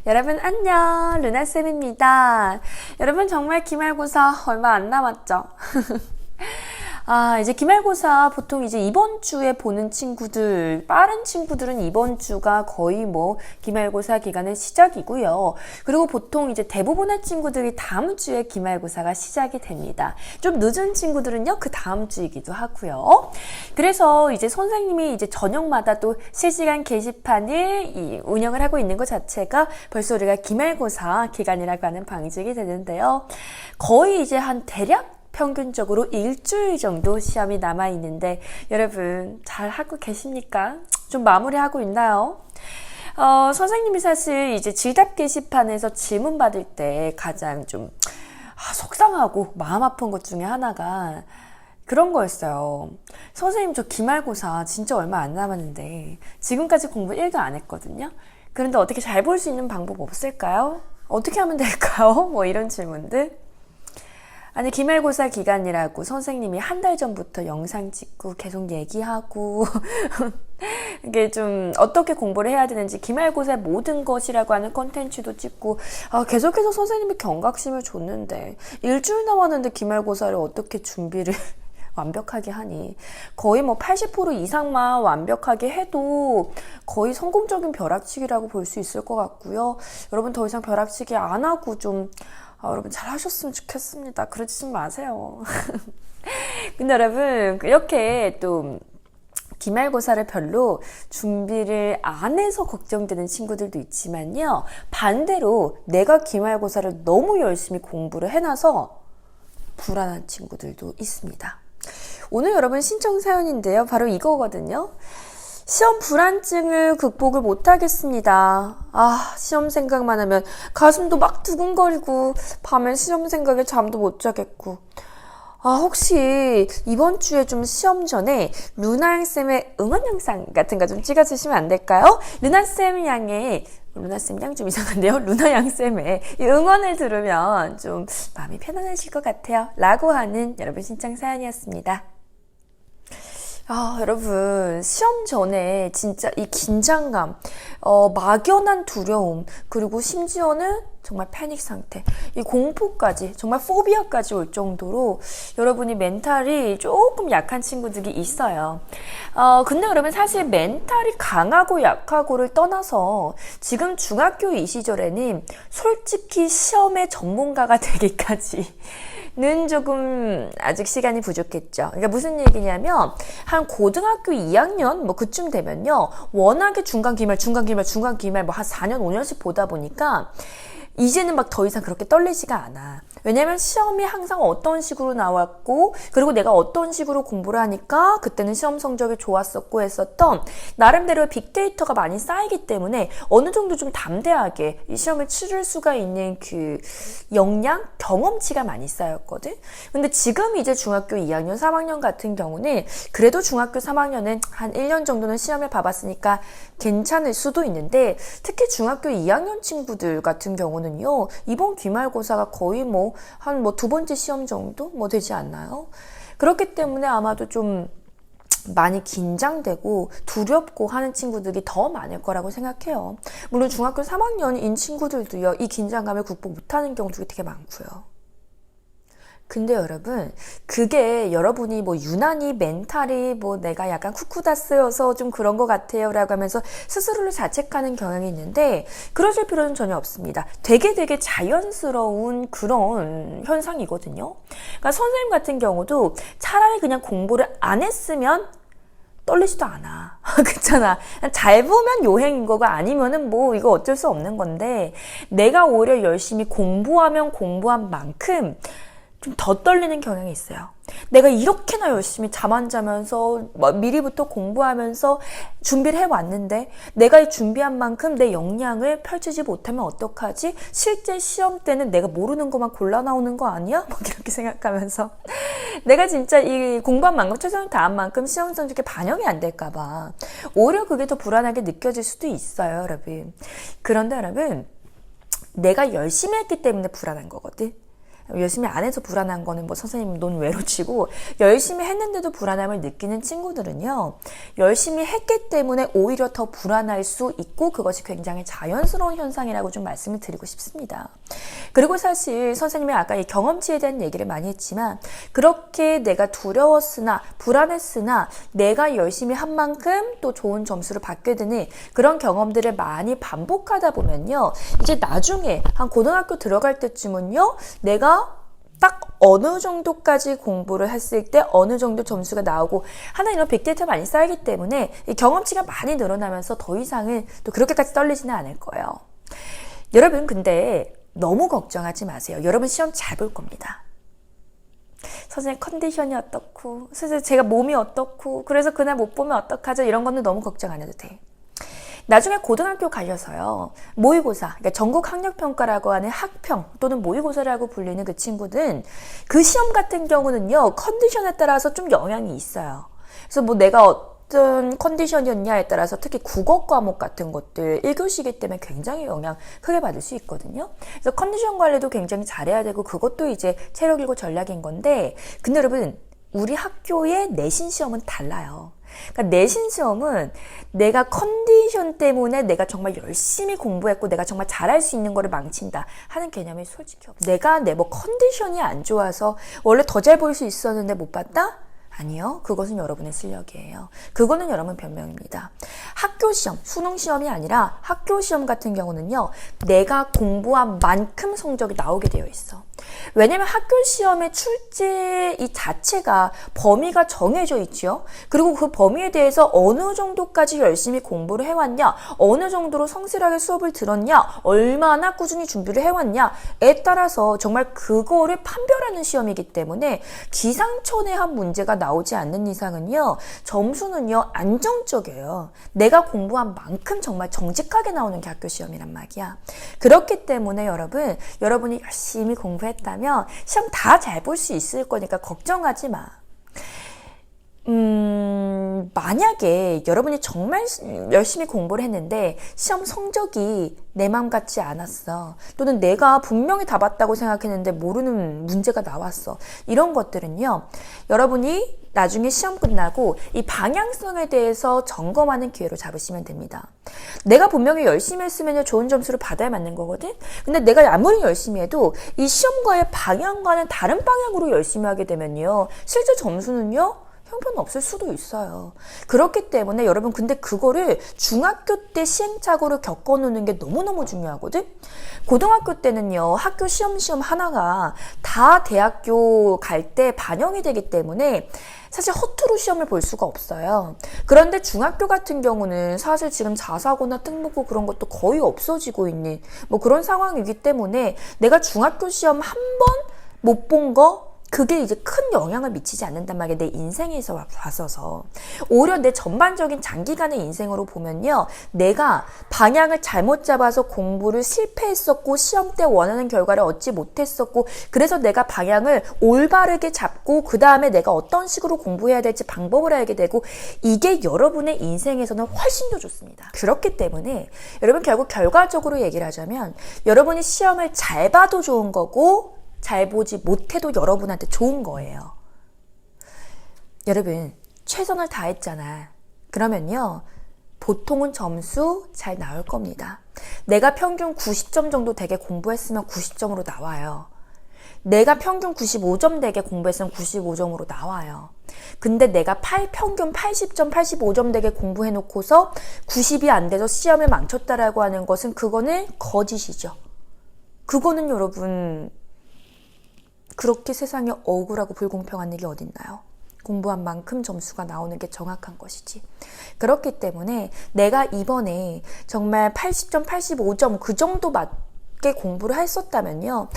여러분 안녕, 루나쌤입니다. 여러분 정말 기말고사 얼마 안 남았죠? 이제 기말고사 보통 이제 이번 주에 보는 친구들, 빠른 친구들은 이번 주가 거의 기말고사 기간의 시작이고요. 그리고 보통 이제 대부분의 친구들이 다음 주에 기말고사가 시작이 됩니다. 좀 늦은 친구들은요, 그 다음 주이기도 하고요. 그래서 이제 선생님이 이제 저녁마다 또 실시간 게시판을 운영을 하고 있는 것 자체가 벌써 우리가 기말고사 기간이라고 하는 방식이 되는데요. 거의 이제 한 대략 평균적으로 일주일 정도 시험이 남아있는데 여러분 잘 하고 계십니까? 좀 마무리하고 있나요? 선생님이 사실 이제 질답 게시판에서 질문 받을 때 가장 좀 속상하고 마음 아픈 것 중에 하나가 그런 거였어요. 선생님, 저 기말고사 진짜 얼마 안 남았는데 지금까지 공부 1도 안 했거든요. 그런데 어떻게 잘 볼 수 있는 방법 없을까요? 어떻게 하면 될까요? 이런 질문들. 아니, 기말고사 기간이라고 선생님이 한 달 전부터 영상 찍고 계속 얘기하고 이게 좀 어떻게 공부를 해야 되는지 기말고사의 모든 것이라고 하는 컨텐츠도 찍고 계속해서 선생님이 경각심을 줬는데 일주일 남았는데 기말고사를 어떻게 준비를 완벽하게 하니, 거의 80% 이상만 완벽하게 해도 거의 성공적인 벼락치기라고 볼 수 있을 것 같고요. 여러분 더 이상 벼락치기 안 하고 좀 여러분 잘 하셨으면 좋겠습니다. 그러지 좀 마세요. 근데 여러분 이렇게 또 기말고사를 별로 준비를 안 해서 걱정되는 친구들도 있지만요, 반대로 내가 기말고사를 너무 열심히 공부를 해놔서 불안한 친구들도 있습니다. 오늘 여러분 신청 사연인데요, 바로 이거거든요. 시험 불안증을 극복을 못하겠습니다. 시험 생각만 하면 가슴도 막 두근거리고 밤에 시험 생각에 잠도 못 자겠고, 혹시 이번 주에 좀 시험 전에 루나쌤의 응원 영상 같은 거 좀 찍어주시면 안 될까요? 루나쌤 양 좀 이상한데요? 루나 양쌤의 이 응원을 들으면 좀 마음이 편안해질 것 같아요. 라고 하는 여러분 신청 사연이었습니다. 여러분, 시험 전에 진짜 이 긴장감, 막연한 두려움, 그리고 심지어는 정말 패닉 상태, 이 공포까지, 정말 포비아까지 올 정도로 여러분이 멘탈이 조금 약한 친구들이 있어요. 근데 그러면 사실 멘탈이 강하고 약하고를 떠나서 지금 중학교 이 시절에는 솔직히 시험의 전문가가 되기까지 는 조금 아직 시간이 부족했죠. 그러니까 무슨 얘기냐면 한 고등학교 2학년 그쯤 되면요, 워낙에 중간 기말 한 4년 5년씩 보다 보니까 이제는 막 더 이상 그렇게 떨리지가 않아. 왜냐면 시험이 항상 어떤 식으로 나왔고, 그리고 내가 어떤 식으로 공부를 하니까 그때는 시험 성적이 좋았었고 했었던 나름대로의 빅데이터가 많이 쌓이기 때문에 어느 정도 좀 담대하게 이 시험을 치를 수가 있는 그 역량, 경험치가 많이 쌓였거든. 근데 지금 이제 중학교 2학년, 3학년 같은 경우는 그래도 중학교 3학년은 한 1년 정도는 시험을 봐봤으니까 괜찮을 수도 있는데, 특히 중학교 2학년 친구들 같은 경우는요, 이번 기말고사가 거의 한 두 번째 시험 정도 되지 않나요? 그렇기 때문에 아마도 좀 많이 긴장되고 두렵고 하는 친구들이 더 많을 거라고 생각해요. 물론 중학교 3학년인 친구들도요, 이 긴장감을 극복 못하는 경우도 되게 많고요. 근데 여러분, 그게 여러분이 유난히 멘탈이 내가 약간 쿠쿠다스여서 좀 그런 것 같아요 라고 하면서 스스로를 자책하는 경향이 있는데, 그러실 필요는 전혀 없습니다. 되게 자연스러운 그런 현상이거든요. 그러니까 선생님 같은 경우도 차라리 그냥 공부를 안 했으면 떨리지도 않아. 그렇잖아. 잘 보면 요행인 거고 아니면은 이거 어쩔 수 없는 건데, 내가 오히려 열심히 공부하면 공부한 만큼 좀 더 떨리는 경향이 있어요. 내가 이렇게나 열심히 잠 안 자면서 미리부터 공부하면서 준비를 해왔는데 내가 이 준비한 만큼 내 역량을 펼치지 못하면 어떡하지? 실제 시험 때는 내가 모르는 것만 골라 나오는 거 아니야? 이렇게 생각하면서 내가 진짜 이 공부한 만큼 최선을 다한 만큼 시험 성적에 반영이 안 될까 봐 오히려 그게 더 불안하게 느껴질 수도 있어요, 여러분. 그런데 여러분, 내가 열심히 했기 때문에 불안한 거거든. 열심히 안 해서 불안한 거는 뭐 선생님 논외로 치고, 열심히 했는데도 불안함을 느끼는 친구들은요, 열심히 했기 때문에 오히려 더 불안할 수 있고, 그것이 굉장히 자연스러운 현상이라고 좀 말씀을 드리고 싶습니다. 그리고 사실 선생님이 아까 이 경험치에 대한 얘기를 많이 했지만, 그렇게 내가 두려웠으나 불안했으나 내가 열심히 한 만큼 또 좋은 점수를 받게 되는 그런 경험들을 많이 반복하다 보면요, 이제 나중에 한 고등학교 들어갈 때쯤은요, 내가 딱 어느 정도까지 공부를 했을 때 어느 정도 점수가 나오고 하는 이런 빅데이터 많이 쌓이기 때문에 이 경험치가 많이 늘어나면서 더 이상은 또 그렇게까지 떨리지는 않을 거예요. 여러분, 근데 너무 걱정하지 마세요. 여러분 시험 잘 볼 겁니다. 선생님 컨디션이 어떻고, 선생님 제가 몸이 어떻고, 그래서 그날 못 보면 어떡하죠? 이런 거는 너무 걱정 안 해도 돼. 나중에 고등학교 가셔서요, 모의고사, 그러니까 전국학력평가라고 하는 학평 또는 모의고사라고 불리는 그 친구들은 그 시험 같은 경우는요, 컨디션에 따라서 좀 영향이 있어요. 그래서 뭐 내가 어떤 컨디션이었냐에 따라서 특히 국어 과목 같은 것들 1교시이기 때문에 굉장히 영향 크게 받을 수 있거든요. 그래서 컨디션 관리도 굉장히 잘해야 되고, 그것도 이제 체력이고 전략인 건데, 근데 여러분, 우리 학교의 내신 시험은 달라요. 그러니까 내신 시험은 내가 컨디션 때문에 내가 정말 열심히 공부했고 내가 정말 잘할 수 있는 거를 망친다 하는 개념이 솔직히 없어요. 내가 내 뭐 컨디션이 안 좋아서 원래 더 잘 볼 수 있었는데 못 봤다? 아니요. 그것은 여러분의 실력이에요. 그거는 여러분 변명입니다. 학교 시험, 수능 시험이 아니라 학교 시험 같은 경우는요, 내가 공부한 만큼 성적이 나오게 되어 있어. 왜냐면 학교 시험의 출제 이 자체가 범위가 정해져 있죠. 그리고 그 범위에 대해서 어느 정도까지 열심히 공부를 해왔냐, 어느 정도로 성실하게 수업을 들었냐, 얼마나 꾸준히 준비를 해왔냐에 따라서 정말 그거를 판별하는 시험이기 때문에 기상천외한 문제가 나오지 않는 이상은요, 점수는요 안정적이에요. 내가 공부한 만큼 정말 정직하게 나오는 게 학교 시험이란 말이야. 그렇기 때문에 여러분이 열심히 공부했다면 시험 다 잘 볼 수 있을 거니까 걱정하지 마. 만약에 여러분이 정말 열심히 공부를 했는데 시험 성적이 내 맘 같지 않았어, 또는 내가 분명히 다 봤다고 생각했는데 모르는 문제가 나왔어, 이런 것들은요, 여러분이 나중에 시험 끝나고 이 방향성에 대해서 점검하는 기회로 잡으시면 됩니다. 내가 분명히 열심히 했으면 좋은 점수를 받아야 맞는 거거든? 근데 내가 아무리 열심히 해도 이 시험과의 방향과는 다른 방향으로 열심히 하게 되면요, 실제 점수는요, 형편없을 수도 있어요. 그렇기 때문에 여러분, 근데 그거를 중학교 때 시행착오를 겪어놓는 게 너무너무 중요하거든? 고등학교 때는요, 학교 시험 하나가 다 대학교 갈 때 반영이 되기 때문에 사실 허투루 시험을 볼 수가 없어요. 그런데 중학교 같은 경우는 사실 지금 자사고나 특목고 그런 것도 거의 없어지고 있는 뭐 그런 상황이기 때문에 내가 중학교 시험 한 번 못 본 거, 그게 이제 큰 영향을 미치지 않는단 말이에요. 내 인생에서 봤어서. 오히려 내 전반적인 장기간의 인생으로 보면요, 내가 방향을 잘못 잡아서 공부를 실패했었고 시험 때 원하는 결과를 얻지 못했었고, 그래서 내가 방향을 올바르게 잡고 그 다음에 내가 어떤 식으로 공부해야 될지 방법을 알게 되고, 이게 여러분의 인생에서는 훨씬 더 좋습니다. 그렇기 때문에 여러분, 결국 결과적으로 얘기를 하자면 여러분이 시험을 잘 봐도 좋은 거고 잘 보지 못해도 여러분한테 좋은 거예요. 여러분, 최선을 다했잖아. 그러면요, 보통은 점수 잘 나올 겁니다. 내가 평균 90점 정도 되게 공부했으면 90점으로 나와요. 내가 평균 95점 되게 공부했으면 95점으로 나와요. 근데 내가 평균 80점, 85점 되게 공부해놓고서 90이 안 돼서 시험을 망쳤다라고 하는 것은 그거는 거짓이죠. 그거는 여러분, 그렇게 세상에 억울하고 불공평한 일이 어딨나요? 공부한 만큼 점수가 나오는 게 정확한 것이지. 그렇기 때문에 내가 이번에 정말 80점, 85점 그 정도 맞게 공부를 했었다면요,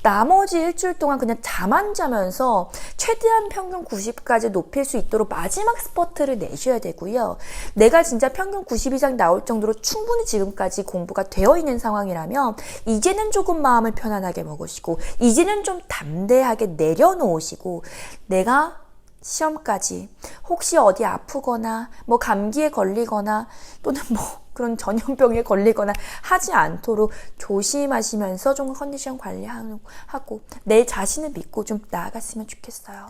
나머지 일주일 동안 그냥 잠 안 자면서 최대한 평균 90까지 높일 수 있도록 마지막 스퍼트를 내셔야 되고요. 내가 진짜 평균 90 이상 나올 정도로 충분히 지금까지 공부가 되어 있는 상황이라면 이제는 조금 마음을 편안하게 먹으시고, 이제는 좀 담대하게 내려놓으시고, 내가 시험까지 혹시 어디 아프거나 뭐 감기에 걸리거나 또는 뭐 그런 전염병에 걸리거나 하지 않도록 조심하시면서 좀 컨디션 관리하고 내 자신을 믿고 좀 나아갔으면 좋겠어요.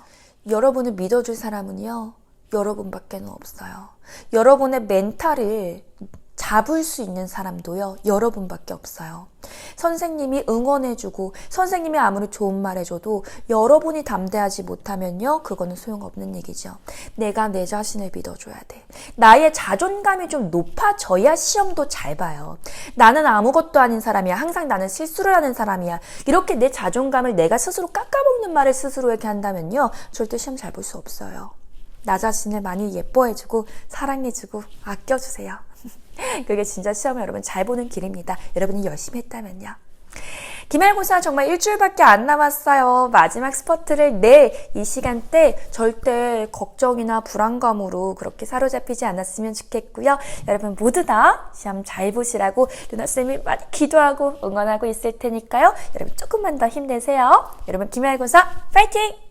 여러분을 믿어줄 사람은요, 여러분밖에 없어요. 여러분의 멘탈을 잡을 수 있는 사람도요, 여러분밖에 없어요. 선생님이 응원해주고 선생님이 아무리 좋은 말 해줘도 여러분이 담대하지 못하면요, 그거는 소용없는 얘기죠. 내가 내 자신을 믿어줘야 돼. 나의 자존감이 좀 높아져야 시험도 잘 봐요. 나는 아무것도 아닌 사람이야. 항상 나는 실수를 하는 사람이야. 이렇게 내 자존감을 내가 스스로 깎아먹는 말을 스스로에게 한다면요, 절대 시험 잘 볼 수 없어요. 나 자신을 많이 예뻐해주고 사랑해주고 아껴주세요. 그게 진짜 시험을 여러분 잘 보는 길입니다. 여러분이 열심히 했다면요. 기말고사 정말 일주일밖에 안 남았어요. 마지막 스퍼트를 내 이 시간대 절대 걱정이나 불안감으로 그렇게 사로잡히지 않았으면 좋겠고요. 여러분 모두 다 시험 잘 보시라고 루나쌤이 많이 기도하고 응원하고 있을 테니까요. 여러분 조금만 더 힘내세요. 여러분 기말고사 파이팅!